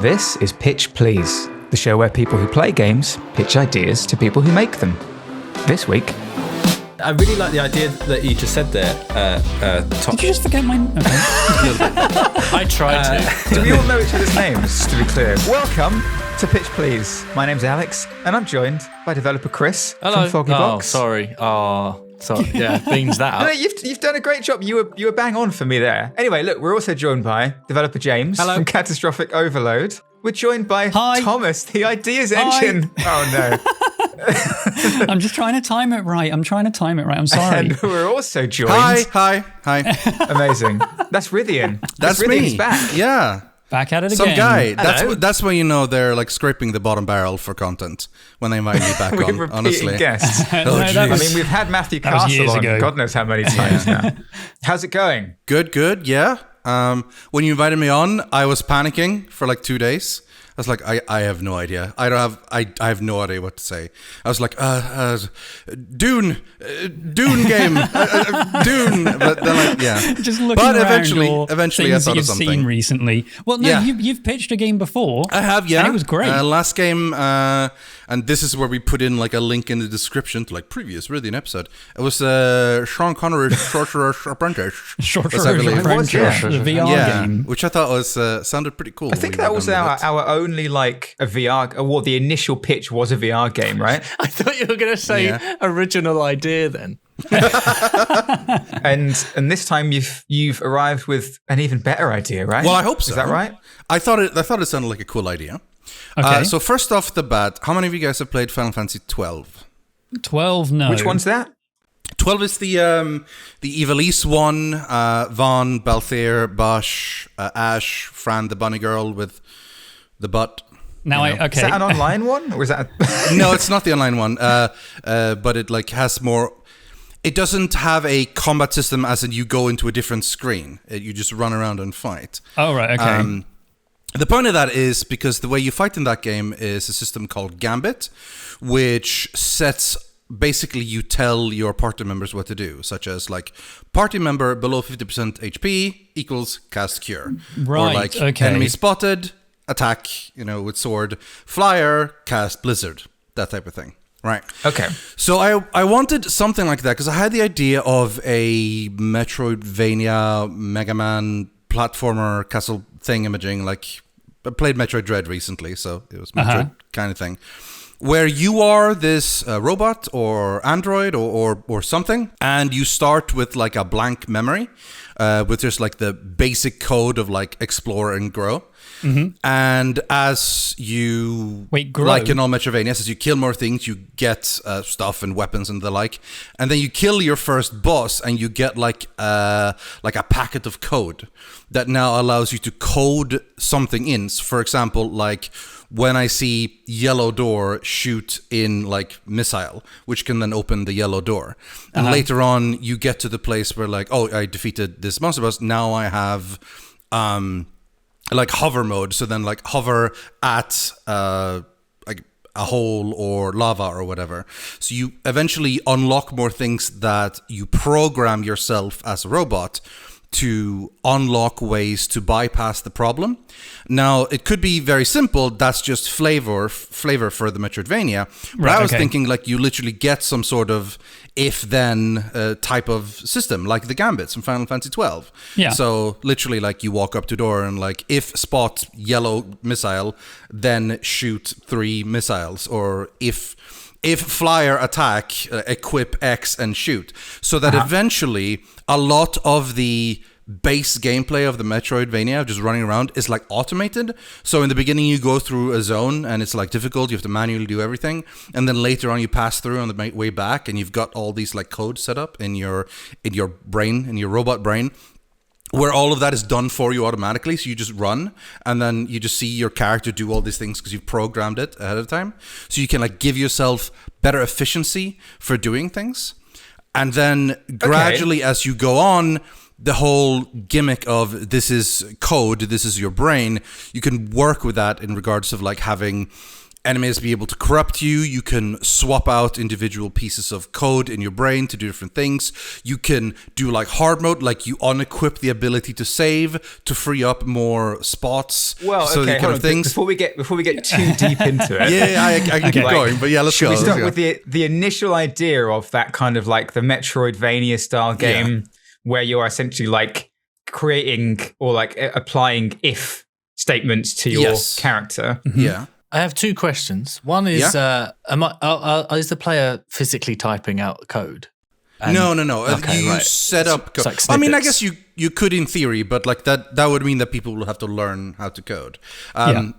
This is Pitch Please, the show where people who play games pitch ideas to people who make them. This week... I really like the idea that you just said there, Tom. Did you just forget mine? Okay. I tried to. Do we all know each other's names, to be clear? Welcome to Pitch Please. My name's Alex, and I'm joined by developer Chris from Foggy Box. Sorry. Sorry. Yeah, beans that up. No, you've done a great job. You were bang on for me there. Anyway, look, we're also joined by developer James from Catastrophic Overload. We're joined by Thomas, the Ideas Engine. Oh no. I'm just trying to time it right. I'm sorry. And we're also joined. Hi. Amazing. That's Rythian. That's Rythian. me. He's back. Yeah. Back at it Some again. guy. That's when you know they're like scraping the bottom barrel for content when they invite me back on. Repeating Honestly, guests. jeez. I mean, we've had Matthew Castle on. ago. God knows how many times now. How's it going? Good. Yeah. When you invited me on, I was panicking for like 2 days. I was like, I have no idea. I have no idea what to say. I was like, Dune game, Dune. But then, like, yeah. Just looking but around eventually, all I things thought that of you've something. seen recently. Well, no, Yeah. you've pitched a game before. I have, yeah. And it was great. Last game, and this is where we put in like a link in the description to like previous Rythian episode. It was Sean Connery's Sorcerer's Apprentice. Sorcerer's I believe. Apprentice, the VR game. Which I thought was sounded pretty cool. I think that was our only like a VR. Well, the initial pitch was a VR game, right? I thought you were going to say original idea then. and this time you've arrived with an even better idea, right? Well, I hope so. Is that right? I thought it sounded like a cool idea. Okay. So first off the bat, how many of you guys have played Final Fantasy 12? 12, no. Which one's that? 12 is the Ivalice one, Vaughn, Balthier, Bosch, Ash, Fran, the bunny girl with the butt. Now, Is that an online one, or is that? No, it's not the online one. But it like has more. It doesn't have a combat system, as in you go into a different screen. You just run around and fight. Oh right, okay. The point of that is because the way you fight in that game is a system called Gambit, which sets basically you tell your party members what to do, such as like party member below 50% HP equals cast cure, Right. or like okay. enemy spotted, attack, with sword, flyer, cast blizzard, that type of thing. Right. Okay. So I wanted something like that because I had the idea of a Metroidvania, Mega Man platformer castle thing imaging. Like I played Metroid Dread recently, so it was Metroid kind of thing, where you are this robot or android or something, and you start with like a blank memory, with just like the basic code of like explore and grow. Mm-hmm. And as you grow? Like in all Metroidvanias, as you kill more things, you get stuff and weapons and the like, and then you kill your first boss, and you get like a packet of code that now allows you to code something in. So for example, like when I see yellow door, shoot in like missile, which can then open the yellow door. And later on, you get to the place where like, oh, I defeated this monster boss. Now I have like hover mode. So then like hover at like a hole or lava or whatever. So you eventually unlock more things that you program yourself as a robot to unlock ways to bypass the problem. Now, it could be very simple. That's just flavor for the Metroidvania. But Right, I was okay. thinking like you literally get some sort of if-then type of system, like the Gambits from Final Fantasy 12. Yeah. So literally like you walk up to door and like if spot yellow missile, then shoot 3 missiles. Or if flyer attack, equip X and shoot. So that eventually a lot of the base gameplay of the Metroidvania, just running around, is like automated. So in the beginning you go through a zone and it's like difficult, you have to manually do everything, and then later on you pass through on the way back and you've got all these like codes set up in your brain, in your robot brain, where all of that is done for you automatically. So you just run and then you just see your character do all these things because you've programmed it ahead of time. So you can like give yourself better efficiency for doing things. And then gradually as you go on, the whole gimmick of this is code, this is your brain, you can work with that in regards of like having enemies be able to corrupt you. You can swap out individual pieces of code in your brain to do different things. You can do like hard mode, like you unequip the ability to save to free up more spots. Well, so okay, kind of things. Before we get too deep into it. I can keep going, but yeah, let's go. Should we start let's with the initial idea of that kind of like the Metroidvania style game where you're essentially like creating or like applying if statements to your character? Mm-hmm. Yeah. I have two questions. One is, is the player physically typing out code? No. Okay, you set up code. Like I mean, I guess you could in theory, but like that would mean that people will have to learn how to code.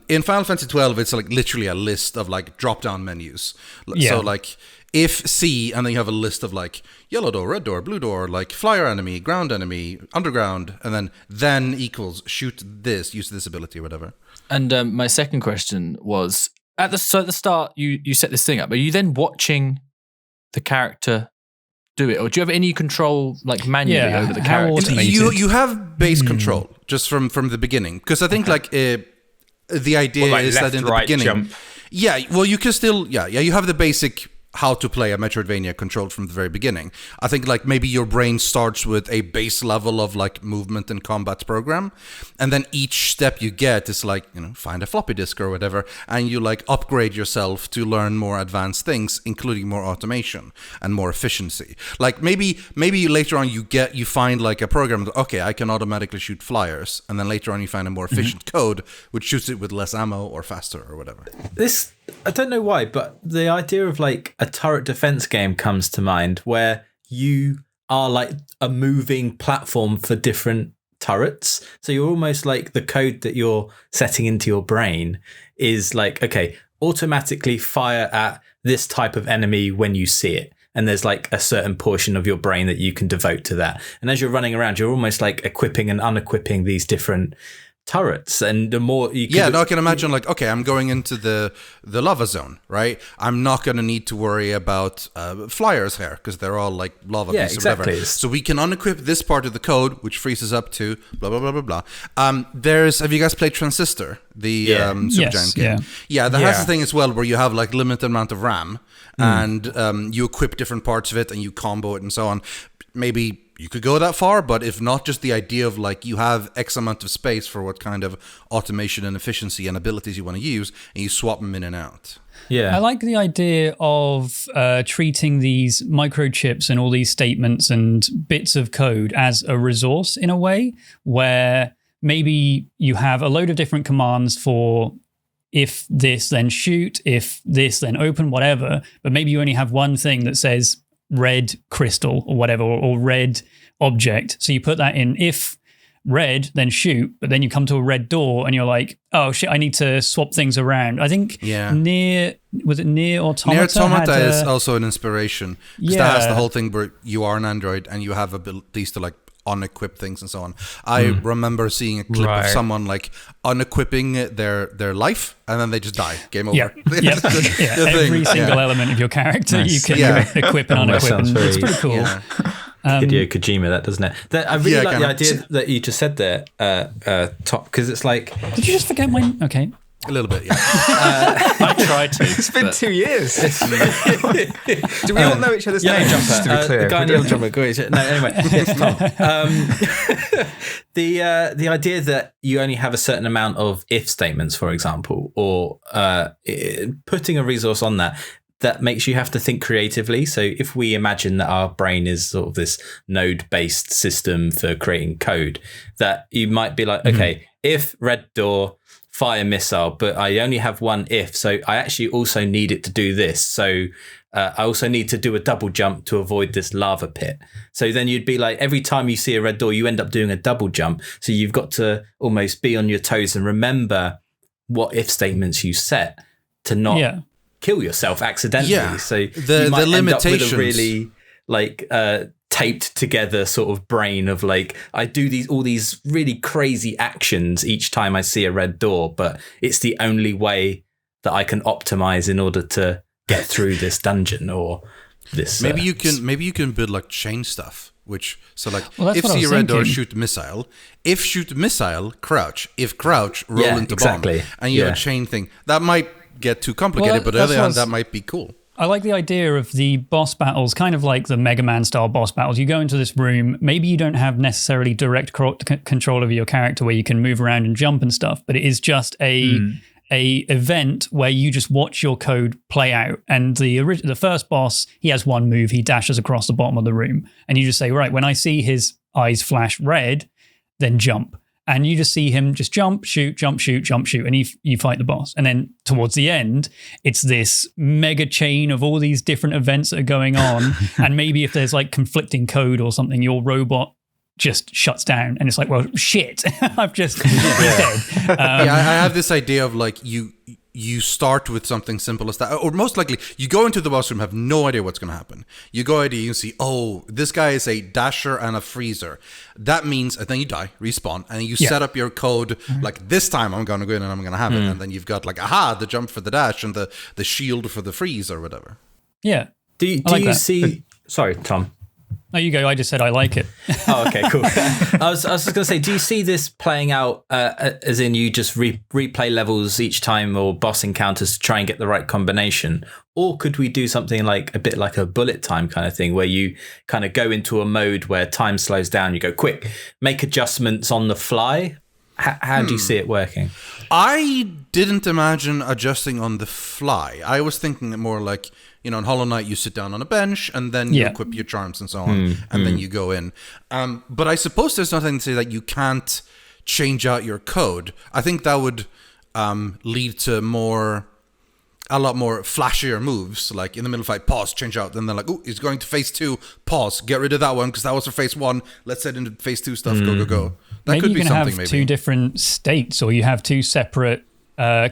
In Final Fantasy 12, it's like literally a list of like drop-down menus. So like if C, and then you have a list of like yellow door, red door, blue door, like flyer enemy, ground enemy, underground, and then equals shoot this, use this ability or whatever. And my second question was, at the start, you set this thing up. Are you then watching the character do it, or do you have any control like manually over the character? You have base control just from the beginning, because I think like the idea is that in the beginning, jump. You can still you have the basic how to play a Metroidvania controlled from the very beginning. I think like maybe your brain starts with a base level of like movement and combat program, and then each step you get is like, find a floppy disk or whatever, and you like upgrade yourself to learn more advanced things, including more automation and more efficiency. Like maybe later on you find like a program that, okay, I can automatically shoot flyers, and then later on you find a more efficient code which shoots it with less ammo or faster or whatever. This, I don't know why, but the idea of like a turret defense game comes to mind, where you are like a moving platform for different turrets. So you're almost like the code that you're setting into your brain is like, okay, automatically fire at this type of enemy when you see it. And there's like a certain portion of your brain that you can devote to that. And as you're running around, you're almost like equipping and unequipping these different turrets, and the more you can I can imagine like, okay, I'm going into the lava zone, right? I'm not going to need to worry about flyers here because they're all like lava pieces or whatever. So we can unequip this part of the code, which freezes up to blah blah blah blah blah. Have you guys played Transistor, the Supergiant game? That has the thing as well, where you have like limited amount of RAM, and you equip different parts of it and you combo it and so on. Maybe you could go that far, but if not, just the idea of like you have X amount of space for what kind of automation and efficiency and abilities you want to use, and you swap them in and out. Yeah, I like the idea of treating these microchips and all these statements and bits of code as a resource in a way, where maybe you have a load of different commands for if this, then shoot, if this, then open, whatever, but maybe you only have one thing that says red crystal or whatever, or red object. So you put that in, if red, then shoot, but then you come to a red door and you're like, oh shit, I need to swap things around. I think Near Automata? Near Automata is also an inspiration, because that has the whole thing where you are an android and you have abilities to like unequip things and so on. I remember seeing a clip of someone like unequipping their life, and then they just die. Game over. Every single element of your character you can equip and unequip, and it's pretty cool. Hideo Kojima, that, doesn't it? I really like the idea that you just said there, Top, because it's like, did you just forget my? Okay. A little bit, I tried to. It's been 2 years. Do we all know each other's names? Just to be clear. The guy in the jumper. No, anyway, yes, Tom. The idea that you only have a certain amount of if statements, for example, or putting a resource on that makes you have to think creatively. So if we imagine that our brain is sort of this node-based system for creating code, that you might be like, okay, if red door, fire missile, but I only have one if, so I actually also need it to do this. So I also need to do a double jump to avoid this lava pit. So then you'd be like, every time you see a red door, you end up doing a double jump. So you've got to almost be on your toes and remember what if statements you set to not kill yourself accidentally. Yeah. So the you might limitations. end up with a really like taped together sort of brain of like, I do all these really crazy actions each time I see a red door, but it's the only way that I can optimize in order to get through this dungeon or this. Maybe you can build like chain stuff. Which, so like, if see a red door, shoot missile. If shoot missile, crouch. If crouch, roll into bomb. And you have a chain thing. That might get too complicated, but early on that might be cool. I like the idea of the boss battles, kind of like the Mega Man style boss battles. You go into this room, maybe you don't have necessarily direct control over your character where you can move around and jump and stuff, but it is just a event where you just watch your code play out. And the first boss, he has one move, he dashes across the bottom of the room, and you just say, right, when I see his eyes flash red, then jump. And you just see him just jump, shoot, jump, shoot, jump, shoot, and you fight the boss. And then towards the end, it's this mega chain of all these different events that are going on. And maybe if there's like conflicting code or something, your robot just shuts down. And it's like, well, shit, I've just dead. I have this idea of like you start with something simple as that, or most likely you go into the boss room, have no idea what's going to happen. You go in, you see, oh, this guy is a dasher and a freezer. That means, and then you die, respawn, and you set up your code like, this time I'm going to go in and I'm going to have it. And then you've got like, the jump for the dash and the shield for the freeze or whatever. Yeah. Do you see... Sorry, Tom. No, you go. I just said I like it. Oh, okay, cool. I was just going to say, do you see this playing out as in you just replay levels each time or boss encounters to try and get the right combination? Or could we do something like a bit like a bullet time kind of thing where you kind of go into a mode where time slows down, you go quick, make adjustments on the fly? How do you see it working? I didn't imagine adjusting on the fly. I was thinking more like, in Hollow Knight, you sit down on a bench and then you equip your charms and so on, and then you go in. But I suppose there's nothing to say that you can't change out your code. I think that would lead to a lot more flashier moves, like in the middle of fight, pause, change out, then they're like, oh, he's going to phase 2, pause, get rid of that one because that was for phase 1. Let's set into phase 2 stuff, go. That maybe could be you can something. have two different states, or you have two separate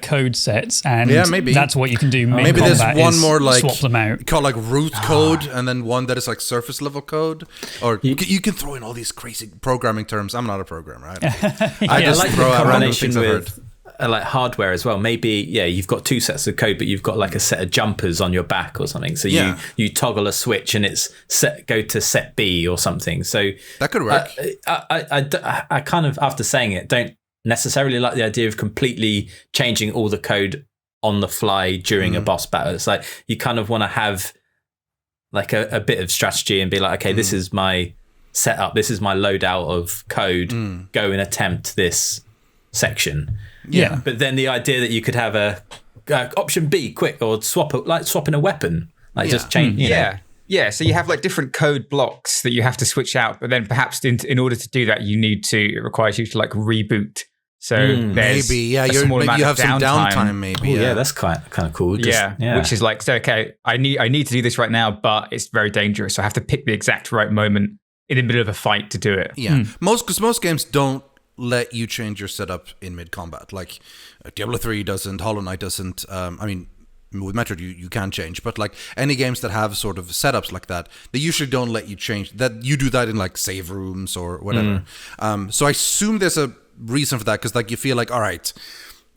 code sets, and maybe that's what you can do. Maybe there's one more like swap them out, called like root code, and then one that is like surface level code. Or you can throw in all these crazy programming terms. I'm not a programmer. I just like throw the out random combination things I've heard. with like hardware as well. Maybe you've got two sets of code, but you've got like a set of jumpers on your back or something. So you toggle a switch and it's go to set B or something. So that could work. I kind of, after saying it, don't necessarily like the idea of completely changing all the code on the fly during a boss battle. It's like you kind of want to have like a bit of strategy and be like, okay, this is my setup, this is my loadout of code, go and attempt this section. But then the idea that you could have a option B quick, or swapping a weapon, like just change. Yeah, so you have like different code blocks that you have to switch out, but then perhaps in order to do that, it requires you to like reboot. So there's maybe you have some downtime. Maybe that's kind of cool. Which is like, so okay, I need to do this right now, but it's very dangerous. So I have to pick the exact right moment in the middle of a fight to do it. Yeah, most games don't let you change your setup in mid-combat. Like Diablo 3 doesn't, Hollow Knight doesn't. With Metroid you can change, but like any games that have sort of setups like that, they usually don't let you change. That you do that in like save rooms or whatever. So I assume there's a reason for that, because like you feel like, all right,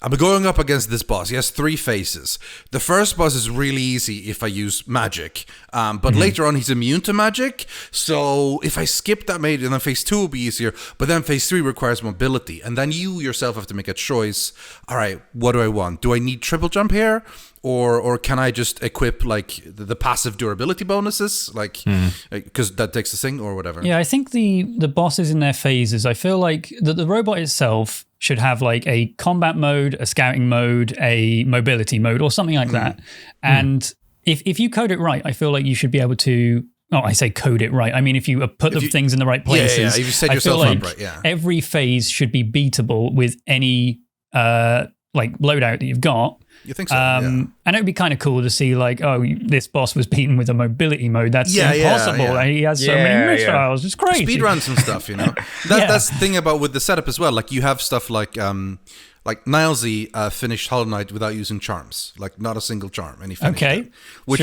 I'm going up against this boss. He has 3 phases. The first boss is really easy if I use magic, but later on he's immune to magic. So if I skip that, maybe then phase 2 will be easier. But then phase 3 requires mobility, and then you yourself have to make a choice. All right, what do I want? Do I need triple jump here, or can I just equip like the passive durability bonuses, like because that takes the thing or whatever? Yeah, I think the bosses in their phases. I feel like the robot itself should have like a combat mode, a scouting mode, a mobility mode, or something like that. And if you code it right, I feel like you should be able to. Oh, I say code it right. I mean, if you put the things in the right places, if you set yourself up right, every phase should be beatable with any like loadout that you've got. You think so? And it would be kind of cool to see, like, oh, this boss was beaten with a mobility mode. That's impossible. He has so many missiles. It's crazy. Speedruns and stuff, you know. That's the thing about with the setup as well. Like you have stuff like Nilesy finished Hollow Knight without using charms, like not a single charm, and he finished it, which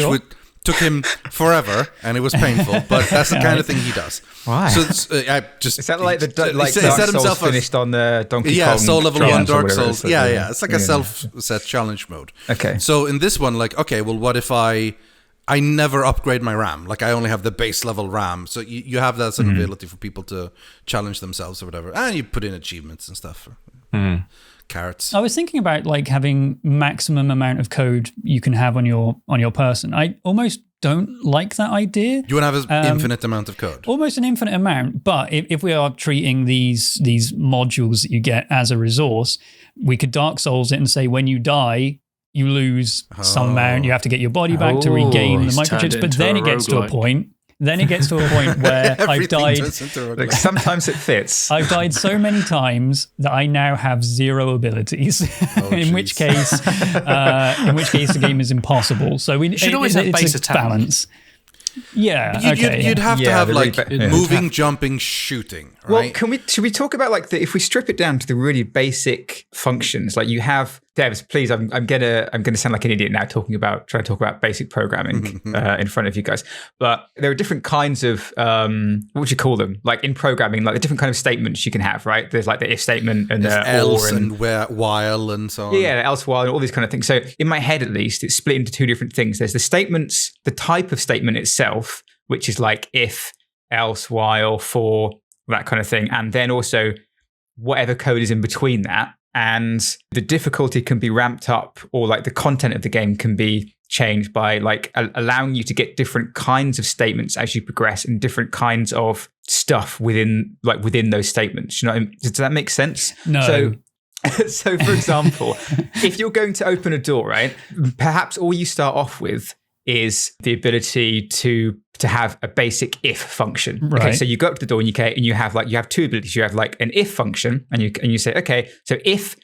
took him forever, and it was painful. But that's the kind of thing he does. Why? So it's, is that like the Dark Souls finished on the Donkey Kong? Yeah, Soul Level 1 Dark Souls. Yeah. It's like a self-set challenge mode. Okay. So in this one, like, okay, well, what if I never upgrade my RAM? Like, I only have the base level RAM. So you have that sort of ability for people to challenge themselves or whatever. And you put in achievements and stuff. carrots. I was thinking about like having maximum amount of code you can have on your person. I almost don't like that idea. You want to have an infinite amount of code. Almost an infinite amount. But if we are treating these modules that you get as a resource, we could Dark Souls it and say when you die, you lose some amount. You have to get your body back to regain the microchips. But then it gets to a point. Then it gets to a point where I've died. Like sometimes it fits. I've died so many times that I now have 0 abilities. in which case the game is impossible. So we should always have base attack balance. Yeah, you'd have to have like moving, jumping, shooting. Right? Well, should we talk about like if we strip it down to the really basic functions? Like you have devs, please. I'm gonna sound like an idiot now trying to talk about basic programming in front of you guys. But there are different kinds of what would you call them? Like in programming, like the different kind of statements you can have, right? There's like the if statement and the else and while and so on. Yeah, else, while, and all these kind of things. So in my head, at least, it's split into 2 different things. There's the statements, the type of statement itself, which is like if, else, while, for, that kind of thing. And then also whatever code is in between that. And the difficulty can be ramped up, or like the content of the game can be changed by like allowing you to get different kinds of statements as you progress and different kinds of stuff within those statements. You know what I mean? Does that make sense? No. So for example, if you're going to open a door, right, perhaps all you start off with is the ability to have a basic if function. Right. Okay, so you go up to the door and you have 2 abilities. You have like an if function, and you say, okay, so if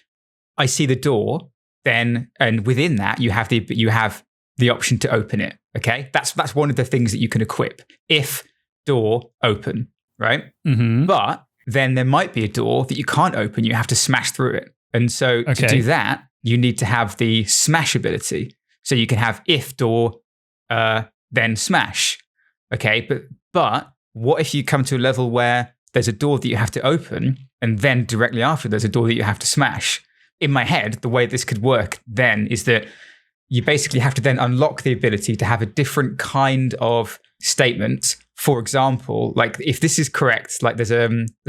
I see the door, then and within that you have the option to open it. Okay, that's one of the things that you can equip. If door open, right? Mm-hmm. But then there might be a door that you can't open. You have to smash through it, and so to do that, you need to have the smash ability. So you can have if door. Then smash. Okay, but what if you come to a level where there's a door that you have to open, and then directly after there's a door that you have to smash? In my head, the way this could work then is that you basically have to then unlock the ability to have a different kind of statement. For example, like if this is correct, like there's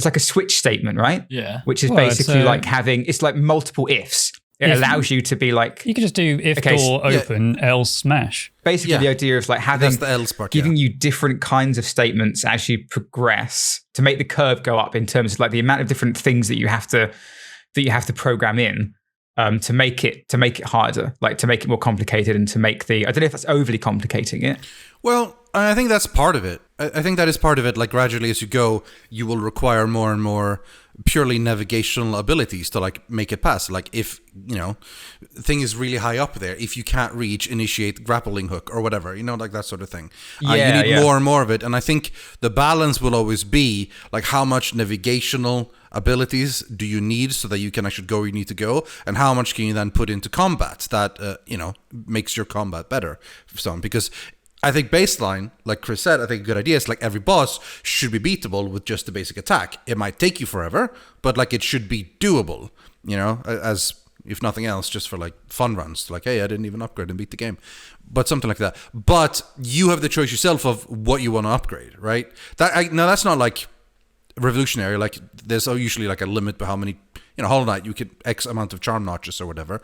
like a switch statement, right? Yeah. Which is basically like it's like multiple ifs. It allows you to be like... You can just do if door open, else smash. Basically, the idea of like having... That's the else part, giving you different kinds of statements as you progress to make the curve go up in terms of like the amount of different things that you have to program in to make it harder, like to make it more complicated and to make I don't know if that's overly complicating it. Well, I think that's part of it. I think that is part of it. Like gradually as you go, you will require more and more purely navigational abilities to like make it pass. Like if, thing is really high up there, if you can't reach, initiate grappling hook or whatever, like that sort of thing. You need more and more of it. And I think the balance will always be like how much navigational abilities do you need so that you can actually go where you need to go, and how much can you then put into combat that, makes your combat better for some. Because I think baseline, like Chris said, I think a good idea is like every boss should be beatable with just the basic attack. It might take you forever, but like it should be doable, as if nothing else, just for like fun runs. Like, hey, I didn't even upgrade and beat the game, but something like that. But you have the choice yourself of what you want to upgrade, right? Now that's not like revolutionary. Like there's usually like a limit to how many, Hollow Knight, you get X amount of charm notches or whatever.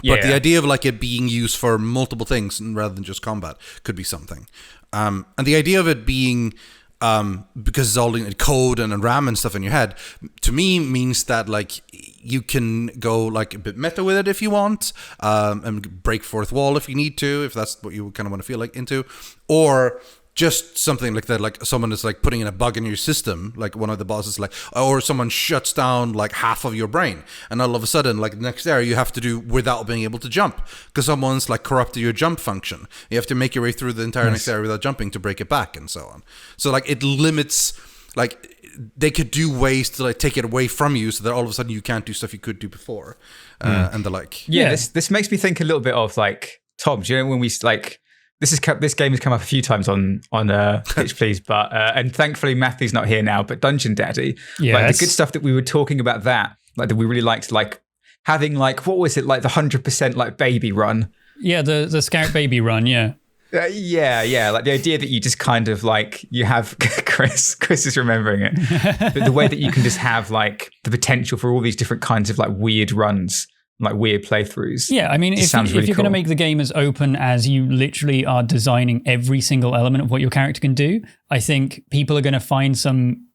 But the idea of like it being used for multiple things rather than just combat could be something. And the idea of it being, because it's all in code and RAM and stuff in your head, to me means that like you can go like a bit meta with it if you want, and break fourth wall if you need to, if that's what you kind of want to feel like into, or just something like that, like someone is like putting in a bug in your system, like one of the bosses, like, or someone shuts down like half of your brain, and all of a sudden, like the next area you have to do without being able to jump because someone's like corrupted your jump function. You have to make your way through the entire next area without jumping to break it back, and so on. So like it limits, like they could do ways to like take it away from you, so that all of a sudden you can't do stuff you could do before, and the like. Yeah, this makes me think a little bit of like Tom. Do you know when we like? This game has come up a few times on Pitch Please, but and thankfully Matthew's not here now. But Dungeon Daddy, like the good stuff that we were talking about, that we really liked, like having like what was it, like the 100% like baby run? Yeah, the Scout baby run. Yeah, Yeah. Like the idea that you just kind of like, you have, Chris is remembering it. But the way that you can just have like the potential for all these different kinds of like weird runs, like weird playthroughs. Yeah, I mean, if you're cool. going to make the game as open as you literally are designing every single element of what your character can do, I think people are going to find some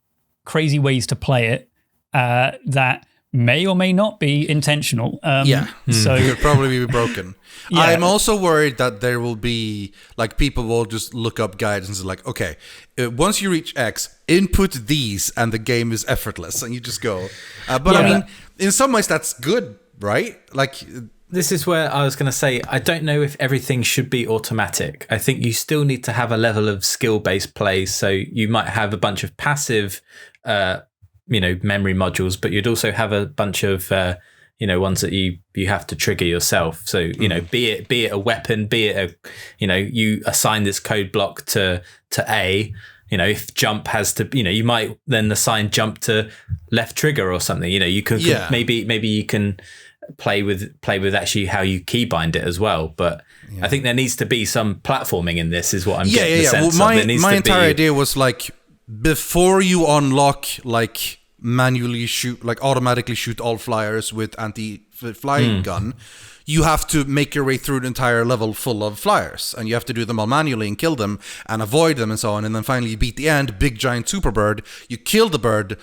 crazy ways to play it that may or may not be intentional. So it could probably be broken. Yeah. I'm also worried that there will be, like, people will just look up guides and say, like, okay, once you reach X, input these, and the game is effortless, and you just go. But I mean, in some ways, that's good, right? Like, this is where I was going to say, I don't know if everything should be automatic. I think you still need to have a level of skill-based play. So you might have a bunch of passive memory modules, but you'd also have a bunch of ones that you have to trigger yourself. So be it a weapon, be it you assign this code block to A. If jump has to, you might then assign jump to left trigger or something. You can maybe you can play with actually how you keybind it as well. But I think there needs to be some platforming in this. Is what I'm getting the sense well, of. My entire idea was like, before you unlock, like, manually shoot, like automatically shoot all flyers with anti-flying gun, you have to make your way through an entire level full of flyers, and you have to do them all manually and kill them and avoid them and so on. And then finally you beat the end, big giant super bird, you kill the bird,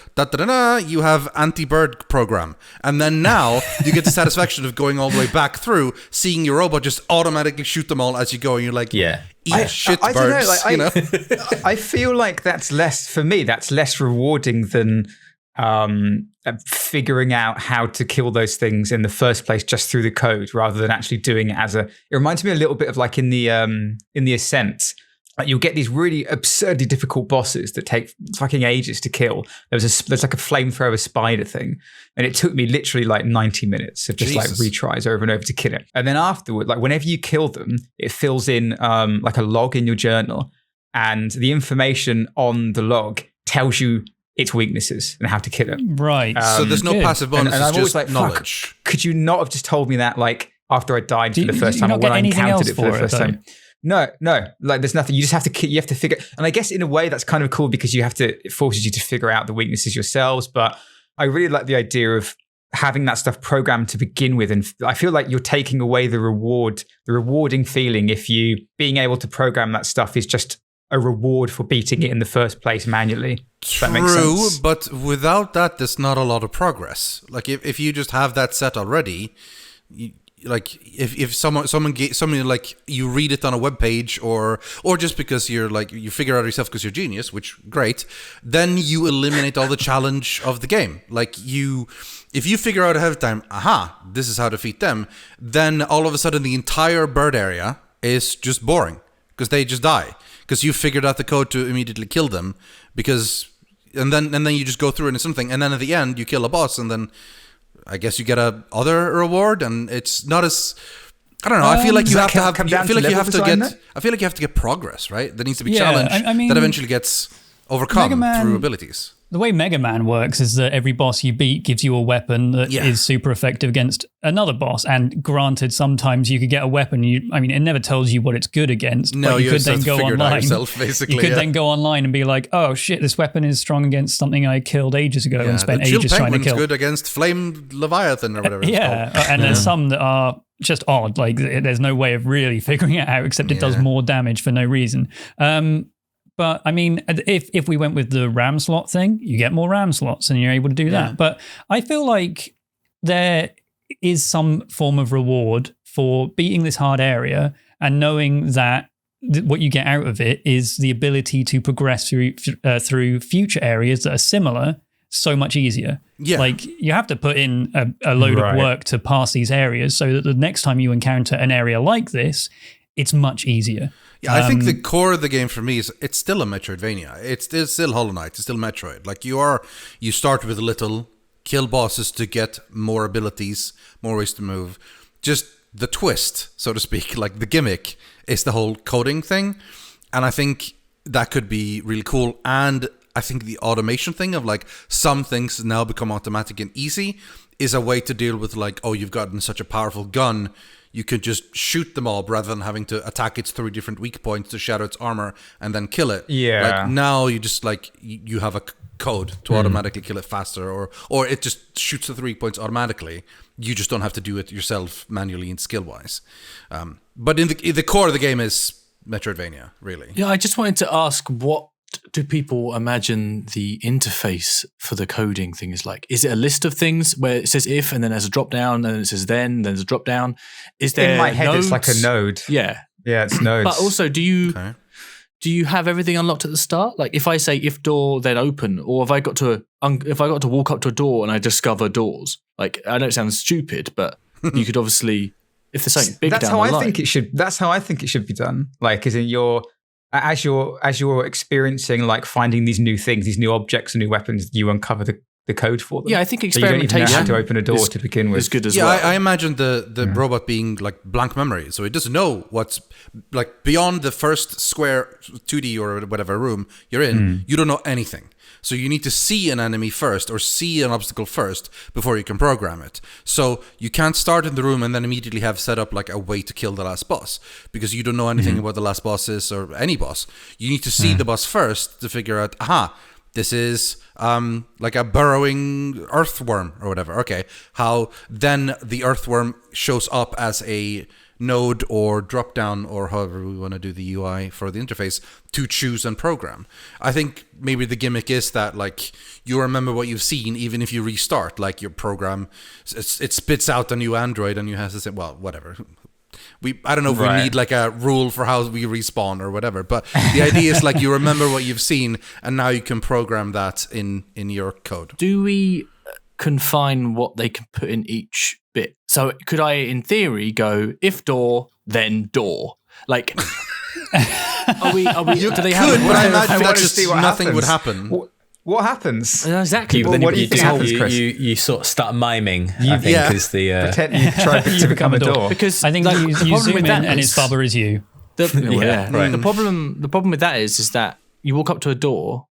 you have anti-bird program, and then now you get the satisfaction of going all the way back through, seeing your robot just automatically shoot them all as you go, and you're like, eat shit, I birds. don't know, like, I feel like that's less rewarding than figuring out how to kill those things in the first place just through the code, rather than actually doing it as it reminds me a little bit of like in the Ascent. Like, you'll get these really absurdly difficult bosses that take fucking ages to kill. There's like a flamethrower spider thing, and it took me literally like 90 minutes of just like retries over and over to kill it. And then afterward, like whenever you kill them, it fills in like a log in your journal, and the information on the log tells you its weaknesses and how to kill it. Right. So there's no passive bonus, and it's I'm always just like, knowledge. Could you not have just told me that like after I died for the first time, or when I encountered it for the first time? No. Like, there's nothing. You just have to figure. And I guess in a way that's kind of cool, because it forces you to figure out the weaknesses yourselves. But I really like the idea of having that stuff programmed to begin with. And I feel like you're taking away the rewarding feeling if you being able to program that stuff is just a reward for beating it in the first place manually. True, but without that, there's not a lot of progress. Like, if you just have that set already, like if someone like, you read it on a web page, or just because you're like, you figure out yourself because you're genius, which great, then you eliminate all the challenge of the game. Like, if you figure out ahead of time, this is how to defeat them, then all of a sudden the entire bird area is just boring because they just die. Because you figured out the code to immediately kill them, and then you just go through into something, and then at the end you kill a boss, and then I guess you get a other reward, and it's not as, I don't know. I feel like you have to have. I feel like you have to get progress, right? There needs to be challenge that eventually gets overcome through abilities. The way Mega Man works is that every boss you beat gives you a weapon that is super effective against another boss. And granted, sometimes you could get a weapon. It never tells you what it's good against. No, but you could then go online. Yourself, basically, you could then go online and be like, "Oh shit, this weapon is strong against something I killed ages ago and spent ages trying to kill." Good against Flame Leviathan or whatever. And there's some that are just odd. Like, there's no way of really figuring it out, except it does more damage for no reason. But I mean, if we went with the RAM slot thing, you get more RAM slots and you're able to do that. But I feel like there is some form of reward for beating this hard area and knowing that what you get out of it is the ability to progress through future areas that are similar so much easier. Yeah. Like, you have to put in a load of work to pass these areas so that the next time you encounter an area like this, it's much easier. Yeah, I think the core of the game for me is it's still a Metroidvania. It's still Hollow Knight. It's still Metroid. Like, you start with a little, kill bosses to get more abilities, more ways to move. Just the twist, so to speak, like the gimmick, is the whole coding thing. And I think that could be really cool. And I think the automation thing of, like, some things now become automatic and easy is a way to deal with, like, oh, you've gotten such a powerful gun, you could just shoot the mob rather than having to attack its 3 different weak points to shatter its armor and then kill it. Yeah. Like now you just like you have a code to automatically kill it faster, or it just shoots the 3 points automatically. You just don't have to do it yourself manually and skill wise. But in the core of the game is Metroidvania, really. Yeah, I just wanted to ask, what do people imagine the interface for the coding thing is like? Is it a list of things where it says if, and then there's a drop down, and then it says then there's a drop down? Is there in my head nodes? it's like a node. Yeah. Yeah, it's nodes. But also, do you have everything unlocked at the start? Like if I say if door, then open, or if I got to walk up to a door and I discover doors, like I know it sounds stupid, but you could obviously, if there's something big that's down how the I line. think it should. That's how I think it should be done. Like, as in as you're experiencing, like finding these new things, these new objects and new weapons, you uncover the code for them. Yeah, I think So you don't even know experimentation how to open a door to begin with. is good as Yeah, well. I imagine the robot being like blank memory, so it doesn't know what's like beyond the first square 2D or whatever room you're in. You don't know anything. So you need to see an enemy first or see an obstacle first before you can program it. So you can't start in the room and then immediately have set up like a way to kill the last boss, because you don't know anything about the last boss is or any boss. You need to see the boss first to figure out, this is like a burrowing earthworm or whatever. Okay, how then the earthworm shows up as a node or drop down or however we want to do the UI for the interface to choose and program. I think maybe the gimmick is that like you remember what you've seen even if you restart, like your program, it spits out a new Android and you have to say, well, whatever. I don't know if we need like a rule for how we respawn or whatever, but the idea is like you remember what you've seen and now you can program that in your code. Do we confine what they can put in each bit? So could I, in theory, go if door, then door? Like, are we? You do they could, have? but I imagine I that want to just see what nothing would happens. happen. What happens? Exactly. Well, what do you think happens, Chris? You sort of start miming, I think, is the... Pretend you try to become a door. Because I think like, you zoom in and it's Bubba is you. Right. Right. The problem with that is that you walk up to a door.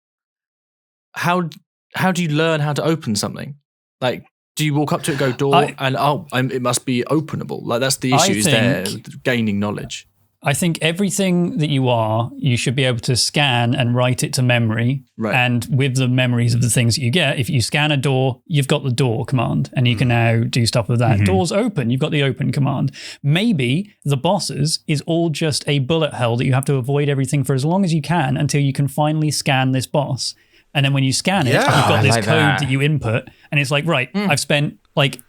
How do you learn how to open something? Like, do you walk up to it, go door, it must be openable? Like that's the issue. Is there gaining knowledge? I think everything that you should be able to scan and write it to memory. Right. And with the memories of the things that you get, if you scan a door, you've got the door command and you can now do stuff with that. Doors open, you've got the open command. Maybe the bosses is all just a bullet hell that you have to avoid everything for as long as you can until you can finally scan this boss. And then when you scan it, you've got this code that you input and it's like, right, I've spent like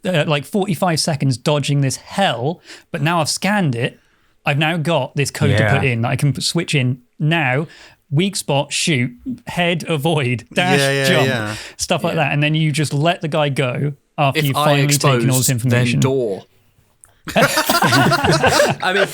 45 seconds dodging this hell, but now I've scanned it. I've now got this code to put in that I can switch in now. Weak spot, shoot, head, avoid, dash, jump, stuff like that. And then you just let the guy go after you've finally taken all this information. Then door. I mean,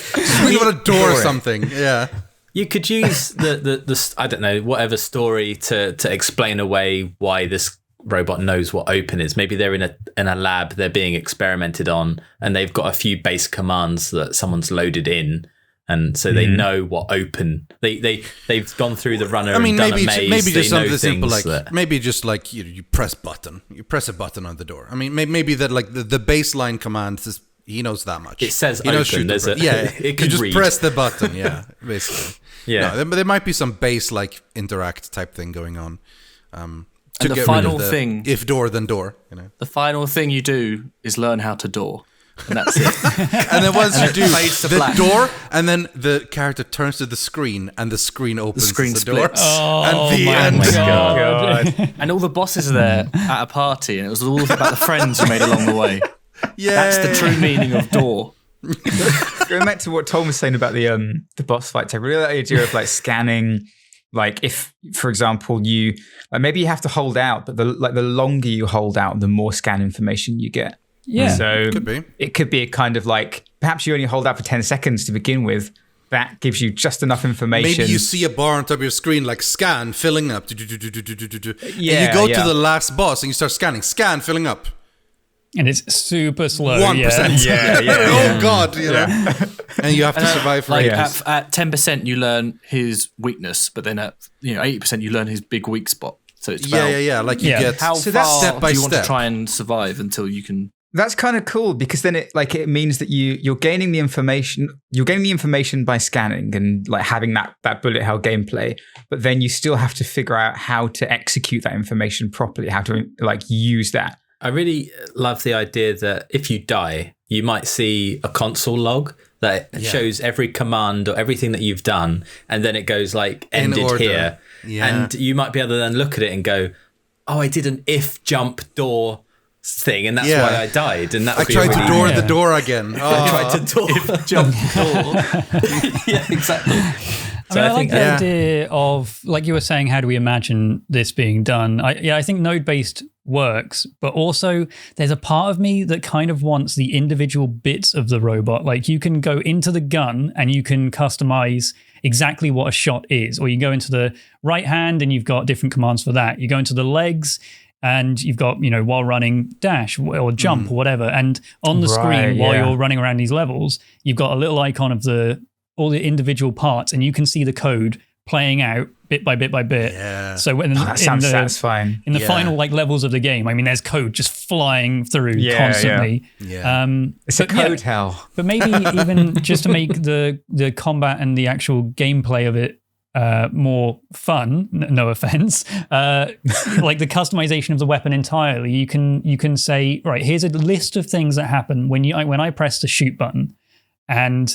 we want a door or something. Yeah. You could use the I don't know, whatever story to explain away why this robot knows what open is. Maybe they're in a lab, they're being experimented on, and they've got a few base commands that someone's loaded in, and so they know what open. They've gone through the runner. And done a maze. Maybe just something simple like maybe just like you press button. You press a button on the door. I mean, maybe that like the baseline command is. He knows that much. It says he knows open. There's a, it can just press the button. Yeah, basically. Yeah, no, there might be some base like interact type thing going on. And the final thing, if door then door. You know, the final thing you do is learn how to door, and that's it. And then once you do the door, and then the character turns to the screen, and the screen opens. The screen the door. splits. Oh, and the end. my God. And all the bosses are there at a party, and it was all about the friends you made along the way. Yeah, that's the true meaning of door. Going back to what Tom was saying about the boss fights, I really like the idea of like scanning. Like if, for example, you maybe you have to hold out, but the longer you hold out, the more scan information you get. Yeah, so it could be a kind of like perhaps you only hold out for 10 seconds to begin with. That gives you just enough information. Maybe you see a bar on top of your screen like scan filling up. And you go to the last boss and you start scanning, filling up. And it's super slow. 1%. Yeah. Oh God, you know. And you have to survive for ages. At 10% you learn his weakness, but then at 80% you learn his big weak spot. So it's about like you get how so far step by do you want step. to try and survive until you can That's kind of cool because then it means that you're gaining the information by scanning and like having that bullet hell gameplay, but then you still have to figure out how to execute that information properly, how to like use that. I really love the idea that if you die, you might see a console log that shows every command or everything that you've done, and then it goes like ended here. Yeah. And you might be able to then look at it and go, oh, I did an if jump door thing, and that's why I died. And I tried to door the door again. I tried to door jump door. Yeah, exactly. I think the idea of, like you were saying, how do we imagine this being done? I think node-based works, but also there's a part of me that kind of wants the individual bits of the robot. Like you can go into the gun and you can customize exactly what a shot is, or you go into the right hand and you've got different commands for that. You go into the legs and you've got, while running, dash or jump or whatever. And on the screen, while you're running around these levels, you've got a little icon of all the individual parts, and you can see the code playing out bit by bit by bit. Yeah. So when that sounds satisfying. In the final like levels of the game, I mean, there's code just flying through constantly. Yeah. It's a code hell. But maybe even just to make the combat and the actual gameplay of it more fun, no offense, like the customization of the weapon entirely, you can say, right, here's a list of things that happen when I press the shoot button, and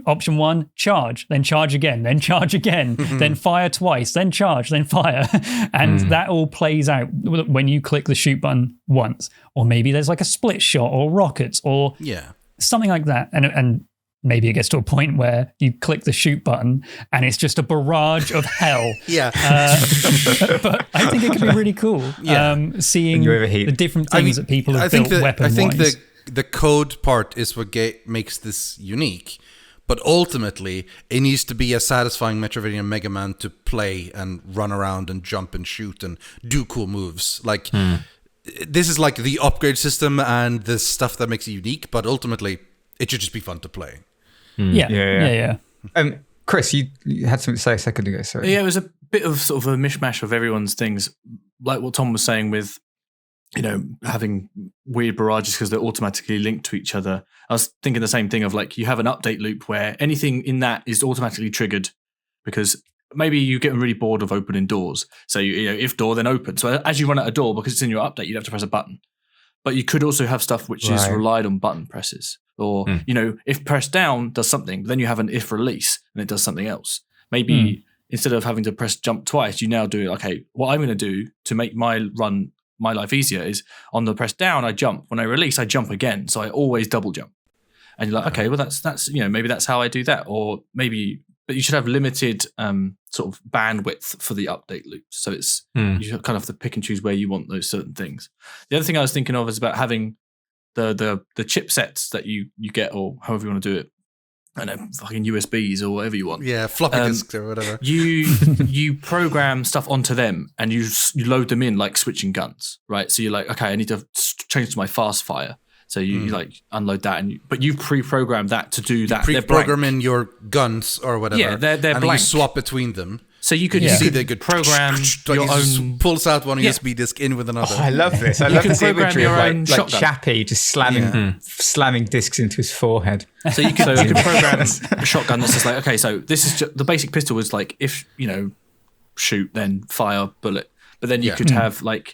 option 1, charge, then charge again, then charge again, then fire twice, then charge, then fire. And that all plays out when you click the shoot button once. Or maybe there's like a split shot or rockets or something like that. And maybe it gets to a point where you click the shoot button and it's just a barrage of hell. But I think it could be really cool seeing the different things that people have built weapon-wise. I think the code part is what makes this unique. But ultimately, it needs to be a satisfying Metroidvania Mega Man to play and run around and jump and shoot and do cool moves. Like, this is like the upgrade system and the stuff that makes it unique, but ultimately, it should just be fun to play. Yeah. Chris, you had something to say a second ago, sorry. Yeah, it was a bit of sort of a mishmash of everyone's things, like what Tom was saying with, having weird barrages because they're automatically linked to each other. I was thinking the same thing of like, you have an update loop where anything in that is automatically triggered because maybe you're getting really bored of opening doors. So if door, then open. So as you run out a door, because it's in your update, you'd have to press a button. But you could also have stuff which is relied on button presses. Or, if press down does something, but then you have an if release and it does something else. Maybe instead of having to press jump twice, you now do, okay, what I'm going to do to make my life easier is on the press down, I jump. When I release, I jump again. So I always double jump. And you're like, okay, well, that's maybe that's how I do that. Or maybe, but you should have limited sort of bandwidth for the update loop. So it's, you kind of have to pick and choose where you want those certain things. The other thing I was thinking of is about having the chipsets that you get, or however you want to do it. I don't know, fucking USBs or whatever you want. Yeah, floppy disks or whatever. You program stuff onto them and you load them in like switching guns, right? So you're like, okay, I need to change to my fast fire. So you like unload that, but you pre-program that to do that. Pre-program in your guns or whatever. Yeah, they're and blank. You swap between them. So you could program your own. Pulls out one USB disc in with another. Oh, I love this. I love this imagery of like Chappie just slamming discs into his forehead. So you could program a shotgun that's just like, okay, so this is the basic pistol is like, if shoot, then fire, bullet. But then you could have like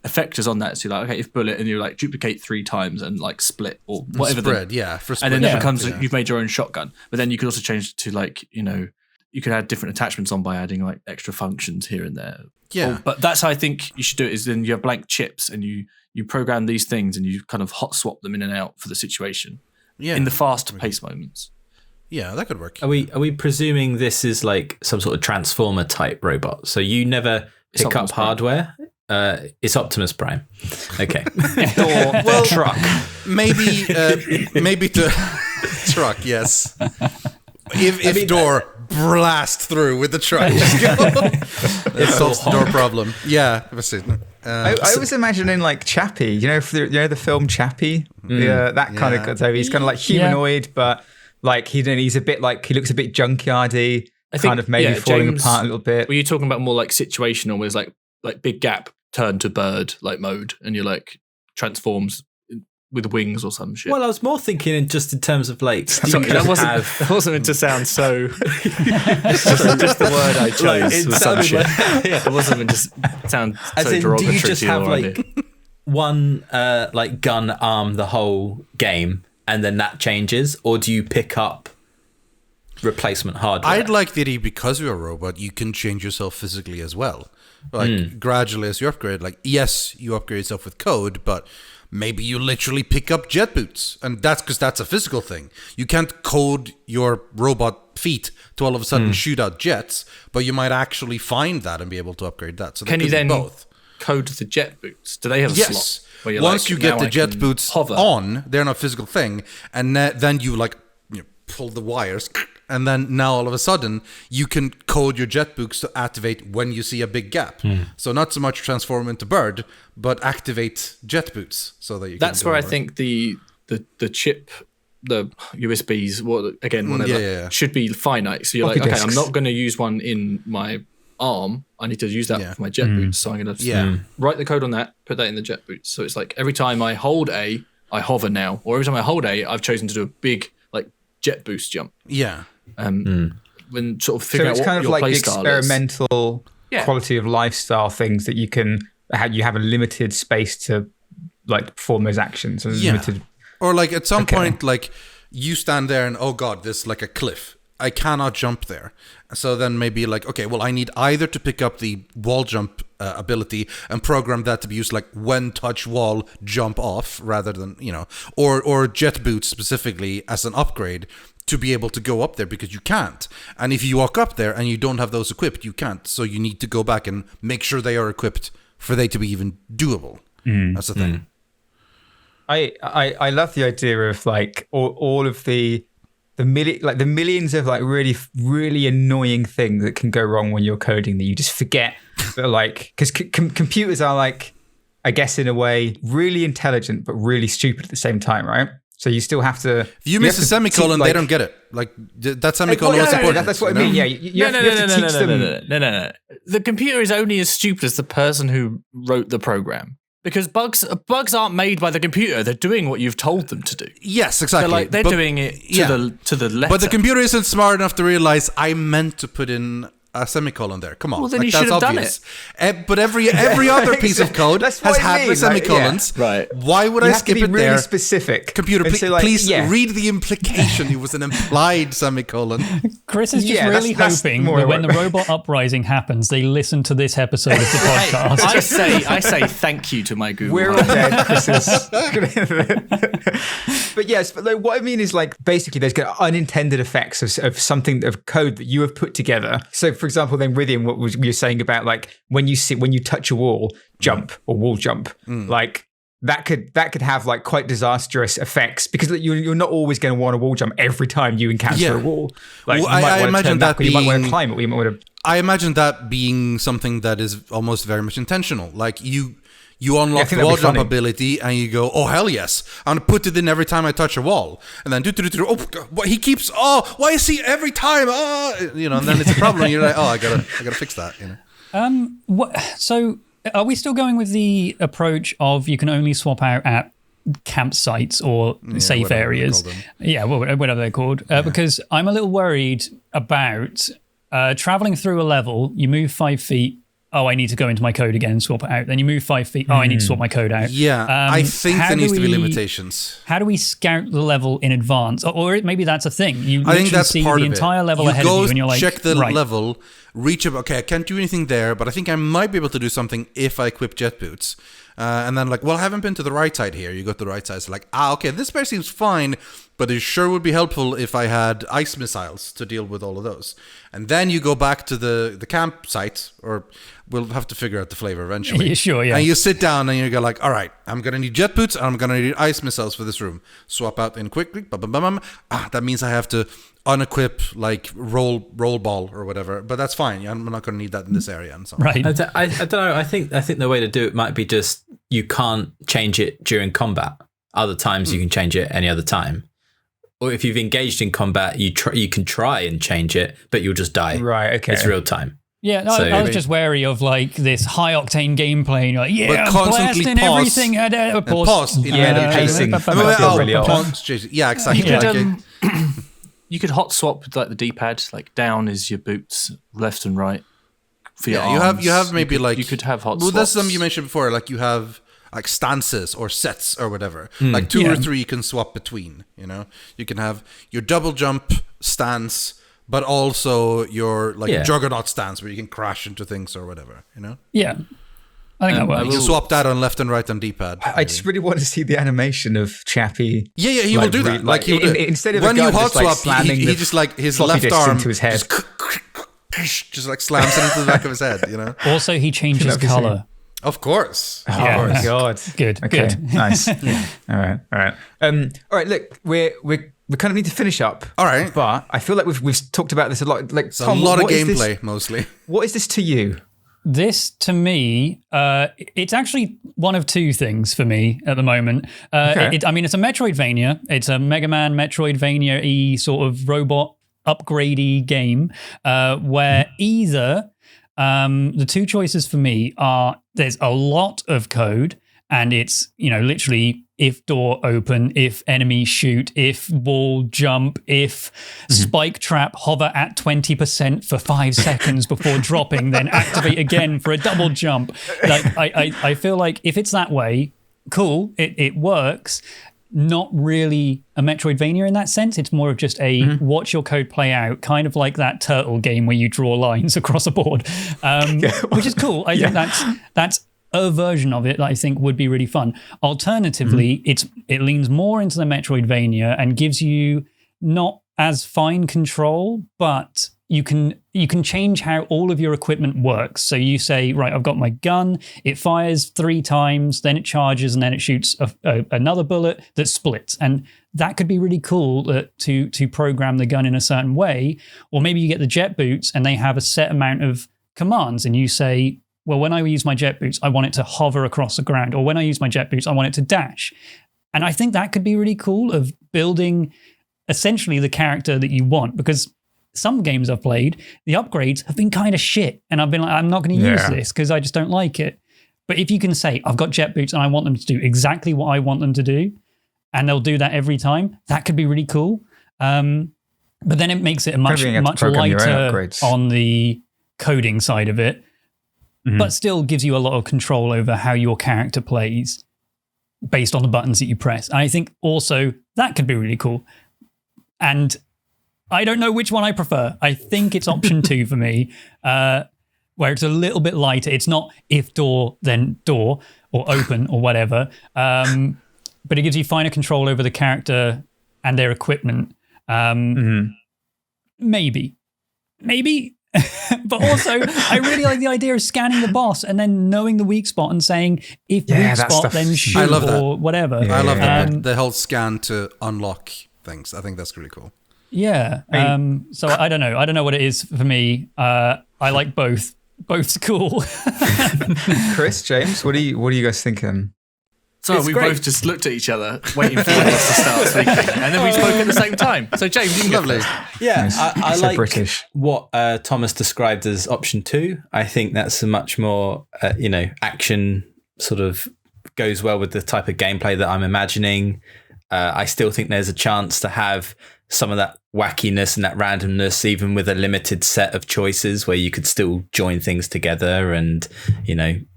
effectors on that. So you're like, okay, if bullet, and you like duplicate 3 times and like split or whatever. Spread, for spread. And then it becomes you've made your own shotgun. But then you could also change it to like you could add different attachments on by adding like extra functions here and there. Yeah. But that's how I think you should do it, is then you have blank chips and you program these things and you kind of hot swap them in and out for the situation. Yeah. In the fast paced moments. Yeah, that could work. Are we presuming this is like some sort of transformer type robot? So you never pick up hardware? It's Optimus Prime. Okay. Or truck. Maybe to truck, yes. If door blast through with the truck. It solves the door problem. Yeah. I was imagining like Chappie, the film Chappie? That kind of got over. He's kind of like humanoid, but like he's a bit like, he looks a bit junkyardy, kind of maybe falling apart a little bit. Were you talking about more like situational, where it's like big gap turn to bird like mode, and you're like transforms with wings or some shit. Well, I was more thinking in terms of like that wasn't meant to sound so. just the word I chose was some shit. It wasn't meant to sound so derogatory. Do you just have like one like gun arm the whole game, and then that changes, or do you pick up replacement hardware? I'd like the idea, because you're a robot, you can change yourself physically as well. Like gradually as you upgrade, like yes, you upgrade yourself with code, but maybe you literally pick up jet boots, and that's because that's a physical thing. You can't code your robot feet to all of a sudden shoot out jets, but you might actually find that and be able to upgrade that. So can you then both code the jet boots? Do they have a slot? Where you're Once you get the jet boots on, they're not a physical thing, and then you pull the wires, and then now all of a sudden you can code your jet boots to activate when you see a big gap. So not so much transform into bird, but activate jet boots so that you. That's where I think the chip, the USBs, whatever, should be finite. So you're like, okay, I'm not going to use one in my arm. I need to use that for my jet boots. So I'm going to write the code on that, put that in the jet boots. So it's like every time I hold A, I hover now, or every time I hold A, I've chosen to do a big jet boost jump. Yeah. When sort of figuring out what it's kind of your like play style is. experimental quality of lifestyle things that you have a limited space to like perform those actions. And limited. Or like at some point, like you stand there and oh god, there's like a cliff. I cannot jump there. So then maybe like, okay, well, I need either to pick up the wall jump ability and program that to be used like when touch wall, jump off, rather than, or jet boots specifically as an upgrade to be able to go up there, because you can't. And if you walk up there and you don't have those equipped, you can't. So you need to go back and make sure they are equipped for they to be even doable. That's the thing. I love the idea of like all of the millions of like really, really annoying things that can go wrong when you're coding that you just forget. But like, because computers are like, I guess in a way, really intelligent, but really stupid at the same time, right? So you still have to. If you miss a semicolon, they don't get it. Like that semicolon was important. That's what I mean. Yeah, you have to teach them. No. The computer is only as stupid as the person who wrote the program. Because bugs aren't made by the computer; they're doing what you've told them to do. Yes, exactly. They're doing it to the letter. But the computer isn't smart enough to realize I meant to put in a semicolon there. Come on, well then you should have done it. But every other piece of code has had the semicolons. Right. Why would I skip it really there? Specific. Computer, please read the implication. It was an implied semicolon. Chris is just really hoping that when the robot uprising happens, they listen to this episode of the podcast. I say thank you to my Google. We're all dead, Chris's. But yes, but like, what I mean is like basically there's unintended effects of something of code that you have put together. So for example, then Rythian, what was you saying about like when you touch a wall, jump or wall jump, like that could have like quite disastrous effects, because you're not always going to want to wall jump every time you encounter a wall. Like I imagine that being, you might want to climb it, or you might want to. I imagine that being something that is almost very much intentional. Like you unlock the wall jump ability and you go, oh hell yes, I'm gonna put it in every time I touch a wall, and then he keeps why is he every time and then it's a problem. And you're like, I gotta fix that. So are we still going with the approach of you can only swap out at campsites or safe areas? Whatever they're called. Because I'm a little worried about traveling through a level. You move 5 feet. Oh, I need to go into my code again and swap it out. Then you move 5 feet. Oh, I need to swap my code out. Yeah, I think there needs to be limitations. How do we scout the level in advance? Or maybe that's a thing. I think that's see part the of entire it. level ahead of you and you're like, check the level, reach up. Okay, I can't do anything there, but I think I might be able to do something if I equip jet boots. And then like, well, I haven't been to the right side here. You go to the right side. It's like, okay, this place seems fine, but it sure would be helpful if I had ice missiles to deal with all of those. And then you go back to the campsite, or we'll have to figure out the flavor eventually. Sure, yeah. And you sit down and you go like, all right, I'm going to need jet boots and I'm going to need ice missiles for this room. Swap out in quickly. That means I have to unequip like roll ball or whatever, but that's fine. I'm not going to need that in this area and so on. Right. I don't know. I think the way to do it might be just you can't change it during combat. Other times you can change it any other time. Or if you've engaged in combat, you can try and change it, but you'll just die. Right. Okay. It's real time. Yeah, no, I was just wary of like this high octane gameplay. And you're like, yeah, but constantly blasting pause, everything. Pause. Pacing. Yeah, exactly. You could hot swap with like the D-pad. Like down is your boots, left and right for your arms. You have maybe you could have hot. Well, swaps. that's something you mentioned before. Like you have like stances or sets or whatever. Like 2 or 3 you can swap between. You know, you can have your double jump stance. But also your juggernaut stance where you can crash into things or whatever, you know? Yeah. I think that works. You can swap that on left and right on D-pad. I just really want to see the animation of Chappie. Yeah, he will do that. Instead of when a gun, you hot swap, slamming he just like his left arm into his head. Just like slams it into the back of his head, you know? Also, he changes color. Of course. Oh my God. Good. Okay. Good. Nice. All right. All right. Look, we kind of need to finish up. All right. But I feel like we've talked about this a lot. Like, Tom, a lot of gameplay, mostly. What is this to you? This, to me, it's actually one of two things for me at the moment. It's a Metroidvania. It's a Mega Man Metroidvania-y sort of robot upgradey game where either the two choices for me are there's a lot of code and it's, literally if door open, if enemy shoot, if wall jump, if spike trap hover at 20% for 5 seconds before dropping, then activate again for a double jump. Like I feel like if it's that way, cool, it works. Not really a Metroidvania in that sense. It's more of just a watch your code play out, kind of like that turtle game where you draw lines across a board, which is cool. I think that's a version of it that I think would be really fun. Alternatively, it leans more into the Metroidvania and gives you not as fine control, but you can change how all of your equipment works. So you say, right, I've got my gun, it fires 3 times, then it charges, and then it shoots another bullet that splits. And that could be really cool to program the gun in a certain way. Or maybe you get the jet boots and they have a set amount of commands and you say, well, when I use my jet boots, I want it to hover across the ground. Or when I use my jet boots, I want it to dash. And I think that could be really cool of building essentially the character that you want, because some games I've played, the upgrades have been kind of shit. And I've been like, I'm not going to use this because I just don't like it. But if you can say, I've got jet boots and I want them to do exactly what I want them to do, and they'll do that every time, that could be really cool. But then it makes it much lighter on the coding side of it, but still gives you a lot of control over how your character plays based on the buttons that you press. And I think also that could be really cool. And I don't know which one I prefer. I think it's option 2 for me, where it's a little bit lighter. It's not if door, then door, or open, or whatever. But it gives you finer control over the character and their equipment. Maybe. But also, I really like the idea of scanning the boss and then knowing the weak spot and saying, if weak spot, then shoot or whatever. I love that. The whole scan to unlock things. I think that's really cool. Yeah. So I don't know. I don't know what it is for me. I like both. Both's cool. Chris, James, what are you guys thinking? So we both just looked at each other, waiting for us to start speaking, and then we spoke at the same time. So James, you can go first. Yeah, Nice. I So like British. what Thomas described as option 2. I think that's a much more, action sort of goes well with the type of gameplay that I'm imagining. I still think there's a chance to have some of that wackiness and that randomness, even with a limited set of choices where you could still join things together and,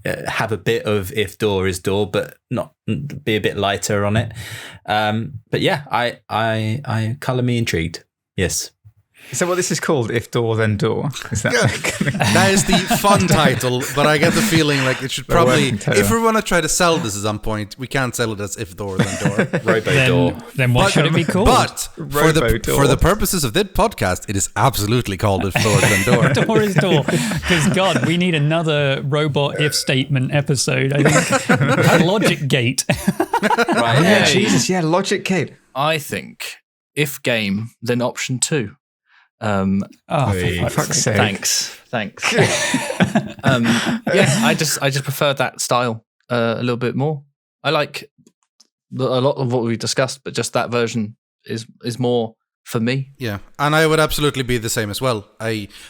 have a bit of if door is door, but not be a bit lighter on it. But yeah, I colour me intrigued. Yes. Is that what this is called? If door, then door? Is that that is the fun title, but I get the feeling like it should probably, if we want to try to sell this at some point, we can't sell it as if door, then door. Robo door. Then what should it be called? But for the purposes of this podcast, it is absolutely called if door, then door. Door is door. Because God, we need another robot if statement episode. I think logic gate. Right. Yeah, Jesus, yeah, logic gate. I think if game, then option 2. For fuck's sake. Thanks. I just prefer that style a little bit more. I like a lot of what we discussed, but just that version is more for me. Yeah, and I would absolutely be the same as well.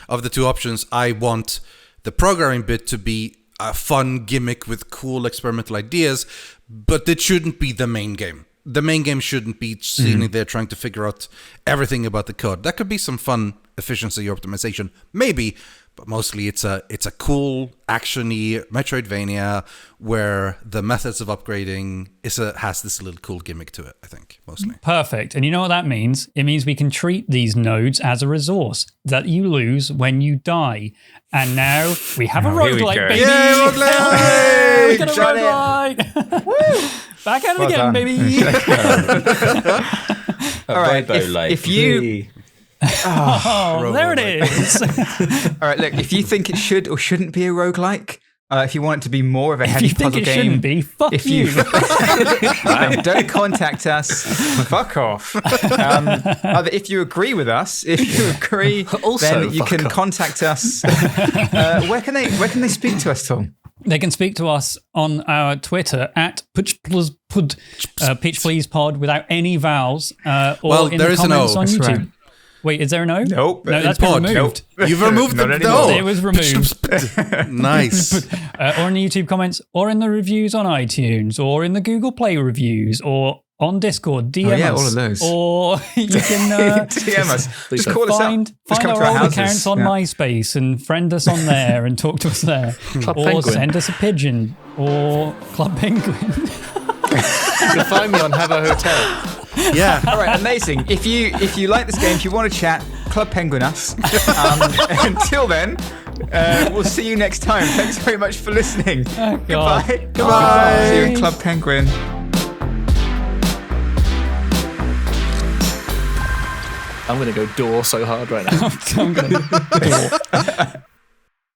Of the two options, I want the programming bit to be a fun gimmick with cool experimental ideas, but it shouldn't be the main game. The main game shouldn't be sitting there trying to figure out everything about the code. That could be some fun efficiency optimization, maybe, but mostly it's a cool, action-y Metroidvania where the methods of upgrading has this little cool gimmick to it, I think, mostly. Perfect. And you know what that means? It means we can treat these nodes as a resource that you lose when you die. And now we have a roguelike, baby. Yay, roguelike! We got a roguelike! Woo! Back at it again, baby. All right, if you... there it is. All right, look, if you think it should or shouldn't be a roguelike, if you want it to be more of a heavy puzzle game, shouldn't be, fuck if you. Don't contact us. Fuck off. If you agree with us, then you can contact us. Where can they speak to us, Tom? They can speak to us on our Twitter at Pitch Please Pod without any vowels, or in the comments on YouTube. Right. Wait, is there an O? Nope. No, that's been removed. Nope. You've removed the O. It was removed. Nice. Or in the YouTube comments, or in the reviews on iTunes, or in the Google Play reviews, or on Discord. DM us. All of those. Or you can DM us. Just call us up. Find our old accounts on MySpace and friend us on there and talk to us there. Or send us a pigeon. Or Club Penguin. You can find me on Have a Hotel. Yeah. All right, amazing. If you like this game, if you want to chat, Club Penguin us. Until then, we'll see you next time. Thanks very much for listening. Goodbye. Goodbye. See you in Club Penguin. I'm going to go door so hard right now. I'm going to door.